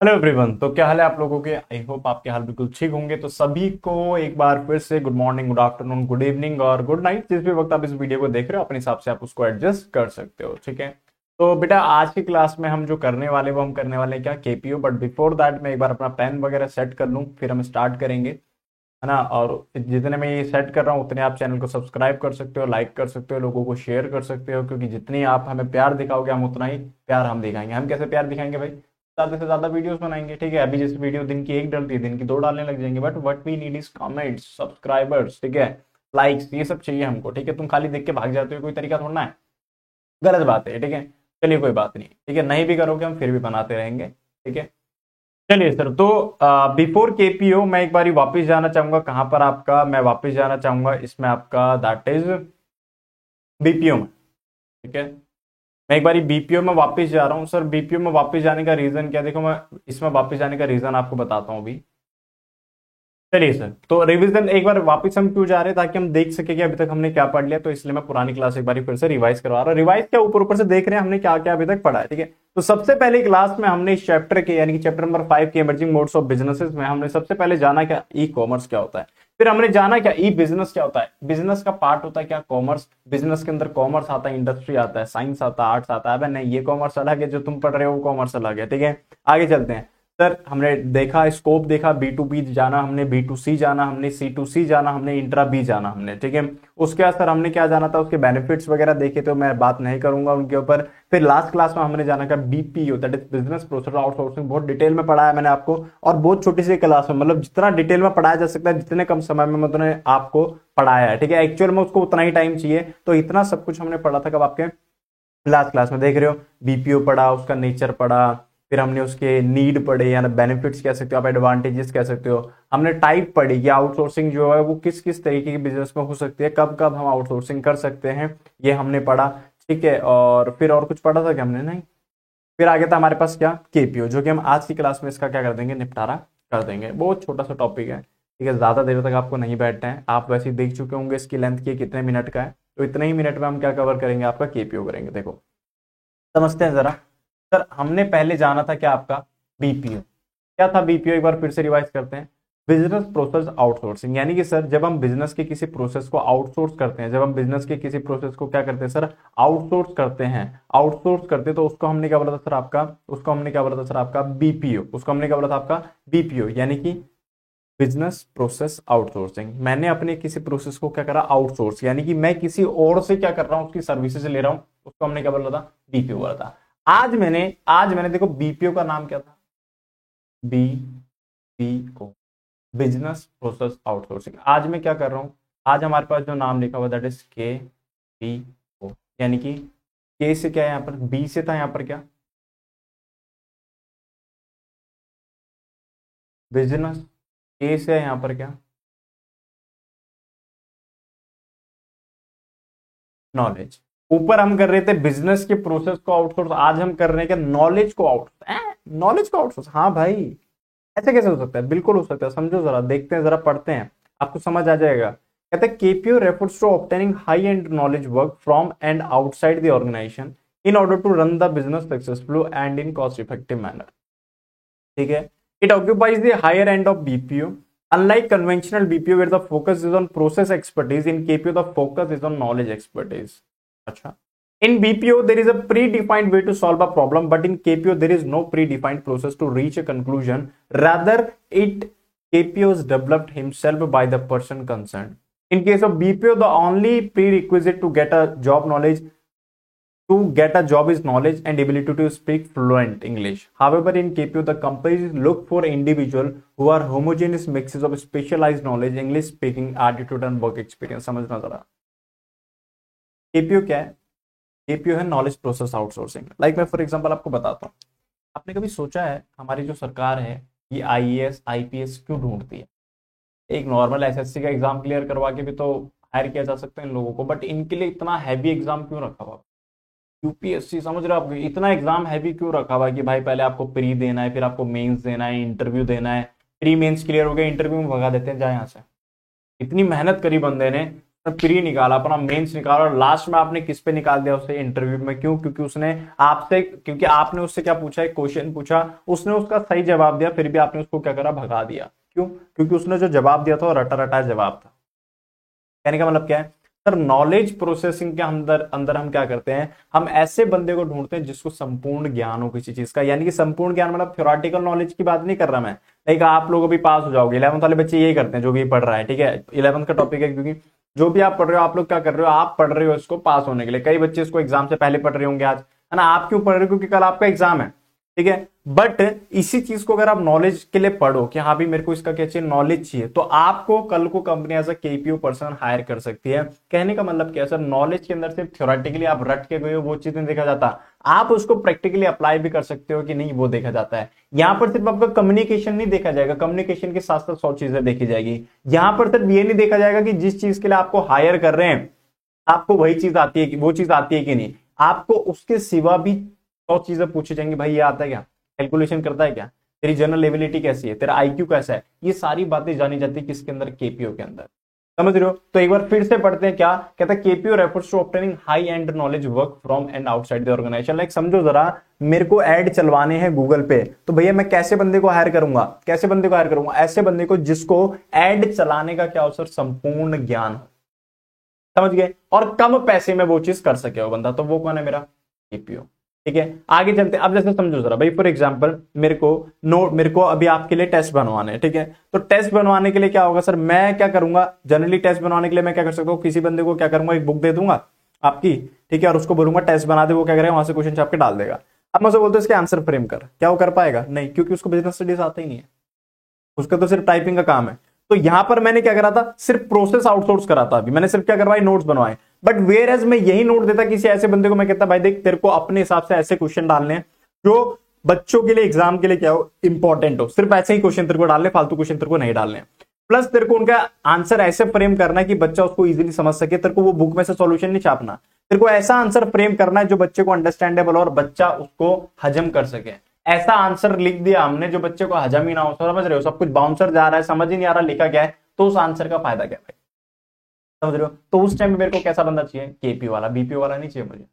Hello everyone. तो क्या हाल है आप लोगों के? आई होप आपके हाल बिल्कुल ठीक होंगे। तो सभी को एक बार फिर से good morning, good afternoon, good evening और गुड नाइट। जिस भी वक्त आप इस वीडियो को देख रहे हो अपने हिसाब से आप उसको एडजस्ट कर सकते हो, ठीक है। तो बेटा आज की क्लास में हम जो करने वाले वो हम करने वाले हैं क्या, केपीओ। बट बिफोर दैट मैं एक बार अपना पेन वगैरह सेट कर लूँ, फिर हम स्टार्ट करेंगे, है ना। और जितने मैं ये सेट कर रहा हूँ उतने आप चैनल को सब्सक्राइब कर सकते हो, लाइक कर सकते हो, लोगों को शेयर कर सकते हो, क्योंकि जितनी आप हमें प्यार दिखाओगे हम उतना ही प्यार हम दिखाएंगे। हम कैसे प्यार दिखाएंगे भाई? ज्यादा से ज्यादा वीडियोस बनाएंगे, ठीक है। अभी जैसे वीडियो दिन की एक डलती है, दिन की दो डालने लग जाएंगे। But what we need is comments, subscribers, ठीक है, लाइक्स, ये सब चाहिए हमको, ठीक है। तुम खाली देख के भाग जाते हो, कोई तरीका थोड़ा है, गलत बात है, ठीक है। चलिए कोई बात नहीं, ठीक है, नहीं भी करोगे हम फिर भी बनाते रहेंगे, ठीक है। चलिए सर, तो बिफोर केपीओ मैं एक बार वापस जाना चाहूंगा। कहां पर आपका मैं वापस जाना चाहूंगा इसमें आपका, दैट इज बीपीओ में, ठीक है। मैं एक बार बीपीओ में वापस जा रहा हूं सर। बीपीओ में वापस जाने का रीजन क्या, देखो मैं इसमें वापस जाने का रीजन आपको बताता हूं अभी। चलिए सर, तो रिवीजन एक बार वापस हम क्यों जा रहे हैं, ताकि हम देख सके कि अभी तक हमने क्या पढ़ लिया। तो इसलिए मैं पुरानी क्लास एक बार फिर से रिवाइज करवा रहा हूँ। रिवाइज क्या, ऊपर ऊपर से देख रहे हैं हमने क्या क्या अभी तक पढ़ा है, ठीक है। तो सबसे पहले क्लास में हमने इस चैप्टर के यानी कि चैप्टर नंबर 5 के इमर्जिंग मोड्स ऑफ बिजनेसेस में हमने सबसे पहले जाना क्या, ई कॉमर्स क्या होता है। फिर हमने जाना क्या, ई बिजनेस क्या होता है। बिजनेस का पार्ट होता है क्या, कॉमर्स। बिजनेस के अंदर कॉमर्स आता है, इंडस्ट्री आता है, साइंस आता है, आर्ट्स आता है। नहीं, ये कॉमर्स अलग है, जो तुम पढ़ रहे हो वो कॉमर्स अलग है, ठीक है। आगे चलते हैं सर। हमने देखा स्कोप, देखा बी टू बी जाना, हमने बी टू सी जाना, हमने सी टू सी जाना, हमने इंट्रा बी जाना हमने, ठीक है। उसके बाद सर हमने क्या जाना था, उसके बेनिफिट्स वगैरह देखे, तो मैं बात नहीं करूंगा उनके ऊपर। फिर लास्ट क्लास में हमने जाना का BPO, that is business process outsourcing. बहुत डिटेल में पढ़ाया मैंने आपको, और बहुत छोटी सी क्लास में, मतलब जितना डिटेल में पढ़ाया जा सकता है, जितने कम समय में उतने आपको पढ़ाया है, ठीक है। एक्चुअल में उसको उतना ही टाइम चाहिए। तो इतना सब कुछ हमने पढ़ा था कब, आपके लास्ट क्लास में। देख रहे हो, बीपीओ पढ़ा, उसका नेचर पढ़ा, फिर हमने उसके नीड पढ़े या बेनिफिट्स कह सकते हो आप, एडवांटेजेस कह सकते हो। हमने टाइप पढ़ी कि आउटसोर्सिंग जो है वो किस किस तरीके के बिजनेस में हो सकती है, कब कब हम आउटसोर्सिंग कर सकते हैं, ये हमने पढ़ा, ठीक है। और फिर और कुछ पढ़ा था क्या हमने? नहीं। फिर आगे था हमारे पास क्या, केपीओ, जो कि हम आज की क्लास में इसका क्या कर देंगे, निपटारा कर देंगे। बहुत छोटा सा टॉपिक है, ठीक है। ज्यादा देर तक आपको नहीं बैठना है, आप वैसे ही देख चुके होंगे इसकी लेंथ की कितने मिनट का है। तो इतने ही मिनट में हम क्या कवर करेंगे, आपका केपीओ करेंगे। देखो समझते हैं जरा। सर हमने पहले जाना था क्या, आपका बीपीओ। क्या था बीपीओ, एक बार फिर से रिवाइज करते हैं। बिजनेस प्रोसेस आउटसोर्सिंग, यानी कि सर जब हम बिजनेस के किसी प्रोसेस को आउटसोर्स करते हैं, जब हम बिजनेस के किसी प्रोसेस को क्या करते हैं सर, आउटसोर्स करते हैं, आउटसोर्स करते हैं, तो उसको हमने क्या बोला था सर आपका, उसको हमने क्या बोला था सर आपका बीपीओ। उसको हमने क्या बोला था आपका बीपीओ, यानी कि बिजनेस प्रोसेस आउटसोर्सिंग। मैंने अपने किसी प्रोसेस को क्या करा, आउटसोर्स, यानी कि मैं किसी और से क्या कर रहा हूं, उसकी सर्विसेज ले रहा हूं, उसको हमने क्या बोला था, बीपीओ बोला था। आज मैंने देखो बीपीओ का नाम क्या था, बीपीओ, बिजनेस प्रोसेस आउटसोर्सिंग। आज मैं क्या कर रहा हूं, आज हमारे पास जो नाम लिखा हुआ दैट इज के पी ओ, यानी कि के से क्या है यहाँ पर, बी से था यहाँ पर क्या, बिजनेस। के से है यहाँ पर क्या, नॉलेज। ऊपर हम कर रहे थे बिजनेस के प्रोसेस को आउटसोर्स, आज हम कर रहे हैं नॉलेज को आउटसोर्स। नॉलेज को आउटसोर्स, हाँ भाई, ऐसे कैसे हो सकता है? बिल्कुल हो सकता है, समझो जरा, देखते हैं जरा, पढ़ते हैं, आपको समझ आ जाएगा। कहते हैं KPO refers to obtaining high end knowledge work from and outside the organisation in order to run the business successful and in cost effective manner, ठीक है। It occupies the higher end of BPO. Unlike conventional BPO where the focus is on process expertise, in KPO the focus is on knowledge expertise. अच्छा, in BPO there is a predefined way to solve a problem, but in KPO there is no predefined process to reach a conclusion. Rather, it KPO is developed himself by the person concerned. In case of BPO, the only prerequisite to get a job knowledge to get a job is knowledge and ability to speak fluent English. However, in KPO, the companies look for individuals who are homogeneous mixes of specialized knowledge, English speaking, attitude and work experience. समझना जरा, KPO क्या है? KPO है knowledge process outsourcing. Like मैं for example आपको बताता हूँ, आपने कभी सोचा है हमारी जो सरकार है ये आईएएस आईपीएस क्यों ढूंढती है? एक नॉर्मल एसएससी का एग्जाम क्लियर करवा के भी तो हायर किया जा सकता है इन लोगों को, बट इनके लिए इतना हैवी एग्जाम क्यों रखा हुआ? यूपीएससी, समझ रहे हो आप, इतना एग्जाम हैवी क्यों रखा हुआ है कि भाई पहले आपको प्री देना है, फिर आपको मेंस देना है, इंटरव्यू देना है, प्री मेंस क्लियर हो गया, इंटरव्यू में भगा देते हैं, जा यहाँ से। इतनी मेहनत करी बंदे ने, प्री निकाला, अपना मेंस निकाला, और लास्ट में आपने किस पे निकाल दिया उसे, इंटरव्यू में। क्यों? क्योंकि उसने आपसे, क्योंकि आपने उससे क्या पूछा, एक क्वेश्चन पूछा, उसने उसका सही जवाब दिया, फिर भी आपने उसको क्या करा, भगा दिया। क्यों? क्योंकि उसने जो जवाब दिया था वो रटा रटा जवाब था। कहने का मतलब क्या है सर, नॉलेज प्रोसेसिंग के अंदर अंदर हम क्या करते हैं, हम ऐसे बंदे को ढूंढते हैं जिसको संपूर्ण ज्ञान हो किसी चीज का। यानी कि संपूर्ण ज्ञान मतलब थ्योरेटिकल नॉलेज की बात नहीं कर रहा मैं। लाइक आप लोग अभी पास हो जाओगे, 11th वाले बच्चे यही करते हैं जो भी पढ़ रहा है, ठीक है, 11th का टॉपिक है, क्योंकि जो भी आप पढ़ रहे हो, आप लोग क्या कर रहे हो, आप पढ़ रहे हो इसको पास होने के लिए। कई बच्चे इसको एग्जाम से पहले पढ़ रहे होंगे आज, है ना। आप क्यों पढ़ रहे हो? क्योंकि कल आपका एग्जाम है, ठीक है। बट इसी चीज को अगर आप नॉलेज के लिए पढ़ो कि हाँ भी मेरे को इसका क्या चाहिए, नॉलेज चाहिए, तो आपको कल को company as a KPO person hire कर सकती है। कहने का मतलब क्या है सर, नॉलेज के अंदर सिर्फ थ्योरेटिकली आप रट के गए हो वो चीज नहीं देखा जाता, आप उसको प्रैक्टिकली अप्लाई भी कर सकते हो कि नहीं, वो देखा जाता है। यहां पर सिर्फ आपका कम्युनिकेशन नहीं देखा जाएगा, कम्युनिकेशन के साथ साथ 100 चीजें देखी जाएगी। यहां पर सिर्फ ये नहीं देखा जाएगा कि जिस चीज के लिए आपको हायर कर रहे हैं आपको वही चीज आती है कि वो चीज आती है कि नहीं, आपको उसके सिवा भी 100 चीजें पूछी जाएंगी। भाई ये आता है क्या, कैलकुलेशन करता है क्या, तेरी जनरल एबिलिटी कैसी है, तेरा आईक्यू कैसा है, ये सारी बातें जानी जाती है किसके अंदर, केपीओ के अंदर। समझ रहे हो? तो एक बार फिर से पढ़ते हैं, क्या कहता है, KPO refers to obtaining high end knowledge work from and outside the organisation. Like समझो जरा, मेरे को ऐड चलवाने हैं गूगल पे, तो भैया मैं कैसे बंदे को हायर करूंगा, कैसे बंदे को हायर करूंगा, ऐसे बंदे को जिसको ऐड चलाने का क्या अवसर, संपूर्ण ज्ञान हो। समझ गए? और कम पैसे में वो चीज कर सके वो बंदा, तो वो कौन है, मेरा केपीओ। ठीक है, आगे चलते हैं। अब जैसे समझो जरा भाई, फॉर एग्जांपल मेरे को अभी आपके लिए टेस्ट बनवाने हैं, ठीक है। तो टेस्ट बनवाने के लिए क्या होगा सर, मैं क्या करूंगा, जनरली टेस्ट बनवाने के लिए मैं क्या कर सकता हूँ, किसी बंदे को क्या करूंगा, एक बुक दे दूंगा आपकी, ठीक है, और उसको बोलूंगा टेस्ट बना दे, वो क्या करेगा, वहां से क्वेश्चन छाप के डाल देगा। अब मैं उसे बोलते इसके आंसर फ्रेम कर, क्या वो कर पाएगा? नहीं, क्योंकि उसको बिजनेस स्टडीज आता ही नहीं है, उसका तो सिर्फ टाइपिंग का काम है। तो यहां पर मैंने क्या करा था, सिर्फ प्रोसेस आउटसोर्स करा था। अभी मैंने सिर्फ क्या करवाए, नोट्स बनवाए। बट वेयर एज मैं यही नोट देता किसी ऐसे बंदे को, मैं कहता भाई देख, तेरे को अपने हिसाब से ऐसे क्वेश्चन डालने हैं जो बच्चों के लिए एग्जाम के लिए क्या हो, इंपॉर्टेंट हो, सिर्फ ऐसे ही क्वेश्चन तेरे को डालने, फालतू क्वेश्चन तेरे को नहीं डालने। प्लस तेरे को उनका आंसर ऐसे फ्रेम करना है कि बच्चा उसको इजीली समझ सके। तेरे को वो बुक में से सॉल्यूशन नहीं छापना, तेरे को ऐसा आंसर फ्रेम करना है जो बच्चे को अंडरस्टैंडेबल और बच्चा उसको हजम कर सके। ऐसा आंसर लिख दिया हमने जो बच्चे को हजम ही ना हो, समझ रहे हो, सब कुछ बाउंसर जा रहा है, समझ ही नहीं आ रहा लिखा क्या है, तो उस आंसर का फायदा क्या है? समझ रहे हो? तो उस टाइम में मेरे को कैसा बंदा चाहिए, केपी वाला, बीपीओ वाला नहीं चाहिए मुझे।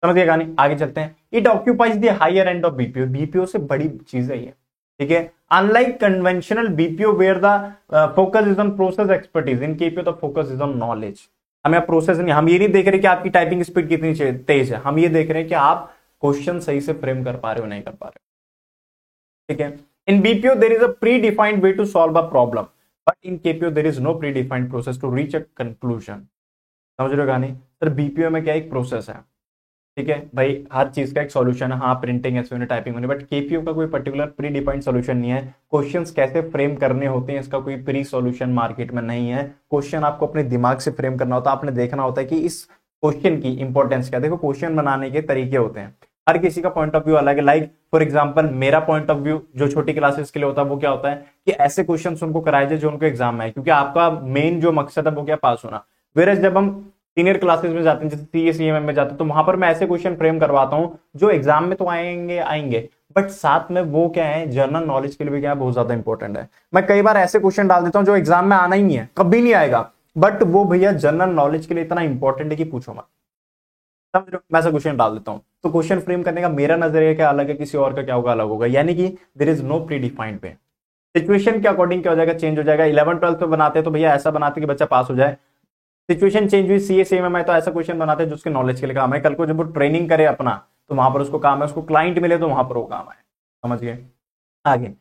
समझ गए कहानी? आगे चलते हैं। It occupies the higher end of BPO, BPO से बड़ी चीज है ये, ठीक है। Unlike conventional BPO where the focus is on process expertise, in KPO the focus is on knowledge. हमें प्रोसेस नहीं, हम ये नहीं देख रहे कि आपकी टाइपिंग स्पीड कितनी तेज है, हम ये देख रहे हैं कि आप क्वेश्चन सही से फ्रेम कर पा रहे हो नहीं कर पा रहे हो, ठीक है। In BPO there is a pre defined way to solve a problem, but in KPO there is no pre defined process to reach a conclusion. समझ रहे हो कहानी? सर बीपीओ में क्या एक प्रोसेस है, ठीक है भाई, हर चीज का एक सॉल्यूशन है, हाँ प्रिंटिंग ऐसे होने, टाइपिंग होने, बट केपीओ का कोई पर्टिकुलर प्री डिफाइंड सॉल्यूशन नहीं है। क्वेश्चंस कैसे फ्रेम करने होते हैं इसका कोई प्री सॉल्यूशन मार्केट में नहीं है। क्वेश्चन आपको अपने दिमाग से फ्रेम करना होता है, आपने देखना होता है कि इस क्वेश्चन की इंपॉर्टेंस क्या। देखो क्वेश्चन बनाने के तरीके होते हैं, हर किसी का पॉइंट ऑफ व्यू अलग है। लाइक फॉर एग्जांपल मेरा पॉइंट ऑफ व्यू जो छोटी क्लासेस के लिए होता है वो क्या होता है कि ऐसे क्वेश्चंस उनको कराए जाए जो उनको एग्जाम में आए, क्योंकि आपका मेन जो मकसद है वो क्या, पास होना। वेयर जब हम सीनियर क्लासेस में जाते हैं, जैसे सीए सीएमएम में जाते हैं, तो वहां पर मैं ऐसे क्वेश्चन फ्रेम करवाता हूं जो एग्जाम में तो आएंगे आएंगे, बट साथ में वो क्या है, जनरल नॉलेज के लिए भी क्या है, बहुत ज्यादा इंपॉर्टेंट है। मैं कई बार ऐसे क्वेश्चन डाल देता हूं जो एग्जाम में आना ही नहीं है, कभी नहीं आएगा, बट वो भैया जनरल नॉलेज के लिए इतना इंपॉर्टेंट है कि पूछो मत। समझ रहे हो? मैं ऐसा क्वेश्चन डाल देता हूं। तो क्वेश्चन फ्रेम करने का मेरा नजरिया क्या अलग है, किसी और का क्या होगा, अलग होगा। यानी कि there is no pre defined way, situation के अकॉर्डिंग क्या हो जाएगा, चेंज हो जाएगा। 11th 12th में बनाते हैं तो भैया ऐसा बनाते हैं कि बच्चा पास हो जाए, सिचुएशन चेंज हुई सीए सीएमएम में तो ऐसा क्वेश्चन बनाते हैं जो उसके नॉलेज के लिए काम है। कल को जब वो ट्रेनिंग करे अपना तो वहां पर उसको काम है, उसको क्लाइंट मिले तो वहां पर वो काम है। समझ गए? आगे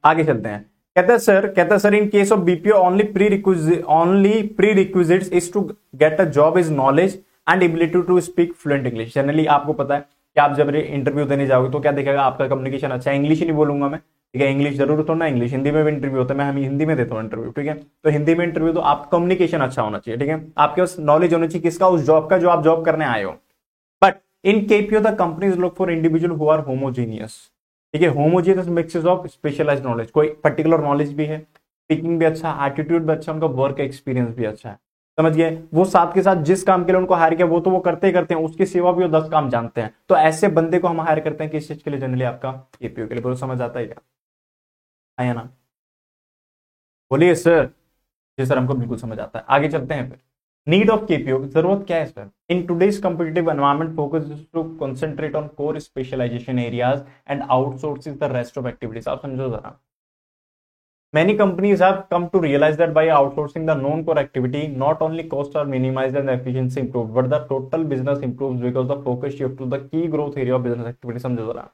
आगे चलते हैं। कहता है sir in case of BPO only pre requisites is to get a job is knowledge and ability to speak fluent English. Generally आपको पता है कि आप जब इंटरव्यू देने जाओगे तो क्या देखेगा, आपका कम्युनिकेशन अच्छा है। इंग्लिश ही नहीं बोलूंगा मैं, ठीक है, इंग्लिश जरूर तो ना, इंग्लिश हिंदी में भी इंटरव्यू होता है, मैं हम हिंदी में देता हूँ इंटरव्यू, ठीक है। तो हिंदी में इंटरव्यू तो आप कम्युनिकेशन अच्छा होना चाहिए, ठीक है, आपके पास नॉलेज होनी चाहिए किसका, उस जॉब का जो आप जॉब करने आए हो। But in KPO the companies look for individual who are homogeneous, ठीक है, homogeneous mixes of specialised knowledge, कोई पर्टिकुलर नॉलेज भी है, स्पीकिंग भी अच्छा, एटीट्यूड भी अच्छा, उनका वर्क एक्सपीरियंस भी अच्छा है। समझ गए? वो साथ के साथ जिस काम के लिए उनको हायर किया वो तो वो करते ही करते हैं, उसके सिवा भी वो 10 काम जानते हैं। तो ऐसे बंदे को हम हायर करते हैं किस चीज के लिए, जनरली आपका केपीओ के लिए। बोलो समझ आता है क्या? आया ना? बोलिए सर। जी सर, हमको बिल्कुल समझ आता है। आगे चलते हैं फिर। नीड ऑफ केपीओ, जरूरत क्या है sir? In today's competitive environment focus to concentrate on core specialisation areas and outsources the rest of activities. आप समझो जरा, many companies have come to realize that by outsourcing the non-core activity, not only costs are minimized and the efficiency improved, but the total business improves because the focus shift to the key growth area of business activity। समझो जरा,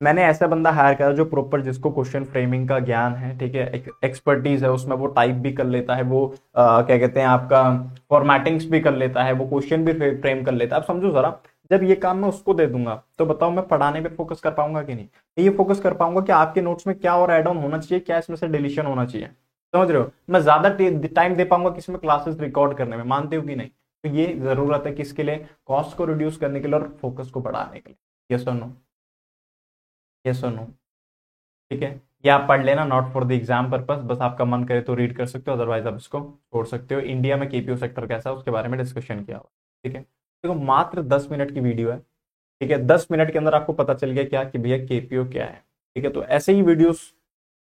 मैंने ऐसा बंदा higher करा जो proper, जिसको question framing का ज्ञान है, ठीक है, एक्सपर्टीज है उसमें, वो टाइप भी कर लेता है, वो क्या कहते हैं आपका फॉर्मेटिंग्स भी कर लेता है, वो क्वेश्चन भी फ्रेम कर लेता है। आप समझो जरा, जब ये काम मैं उसको दे दूंगा तो बताओ मैं पढ़ाने पे फोकस कर पाऊंगा कि नहीं? ये फोकस कर पाऊंगा कि आपके नोट्स में क्या और एड ऑन होना चाहिए, क्या इसमें से डिलीशन होना चाहिए। समझ रहे हो? मैं ज्यादा टाइम दे पाऊंगा किसमें, क्लासेस रिकॉर्ड करने में। मानते हो कि नहीं? तो ये जरूरत है किसके लिए? कॉस्ट को रिड्यूस करने के लिए और फोकस को बढ़ाने के लिए। यस और नो? यस और नो? ठीक है, ये आप पढ़ लेना, not for the exam purpose, बस आपका मन करे तो रीड कर सकते हो, अदरवाइज आप इसको छोड़ सकते हो। इंडिया में केपीओ सेक्टर कैसा है उसके बारे में डिस्कशन किया हुआ। ठीक है, देखो मात्र 10 मिनट की वीडियो है। ठीक है, 10 मिनट के अंदर आपको पता चल गया क्या कि भैया केपीओ क्या है। ठीक है, तो ऐसे ही वीडियोस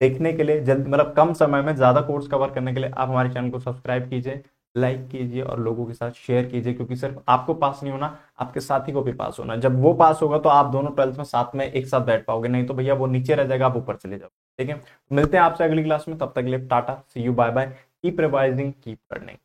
देखने के लिए, जल्द मतलब कम समय में ज्यादा कोर्स कवर करने के लिए आप हमारे चैनल को सब्सक्राइब कीजिए, लाइक कीजिए और लोगों के साथ शेयर कीजिए, क्योंकि सिर्फ आपको पास नहीं होना, आपके साथी को भी पास होना। जब वो पास होगा तो आप दोनों 12th में साथ में एक साथ बैठ पाओगे, नहीं तो भैया वो नीचे रह जाएगा, आप ऊपर चले जाओ। ठीक है, मिलते हैं आपसे अगली क्लास में, तब तक के लिए tata, see you, bye bye, keep revising, keep learning.